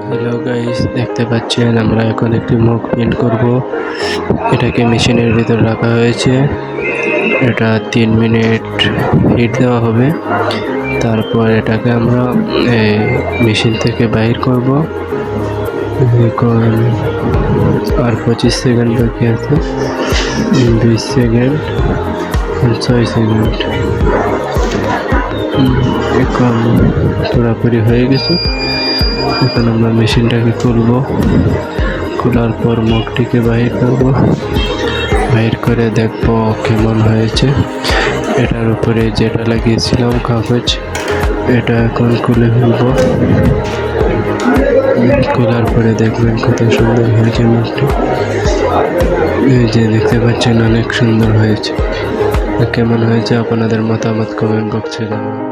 Hello guys, দেখতে পাচ্ছেন আমরা এখন একটি মুখ প্রিন্ট করব। এটাকে মেশিনের ভিতর রাখা হয়েছে। এটা 3 মিনিট হিট দেওয়া হবে। তারপর এটাকে আমরা মেশিন থেকে বাইর করব। আর 25 সেকেন্ড বাকি আছে। 2 সেকেন্ড, 6 সেকেন্ড। এখন পুরোপুরি হয়ে গেছে। এখন আমরা মেশিনটাকে খুলব। খোলার পর মুখটিকে বাহির করব। বাহির করে দেখব কেমন হয়েছে। এটার উপরে যেটা লাগিয়েছিলাম কাগজ, এটা এখন খুলে ফেলব। খোলার পরে দেখবেন কত সুন্দর হয়েছে মুখটি। এই যে দেখতে পাচ্ছেন, অনেক সুন্দর হয়েছে। কেমন হয়েছে আপনাদের মতামত কমেন্ট বক্সে জানাবেন।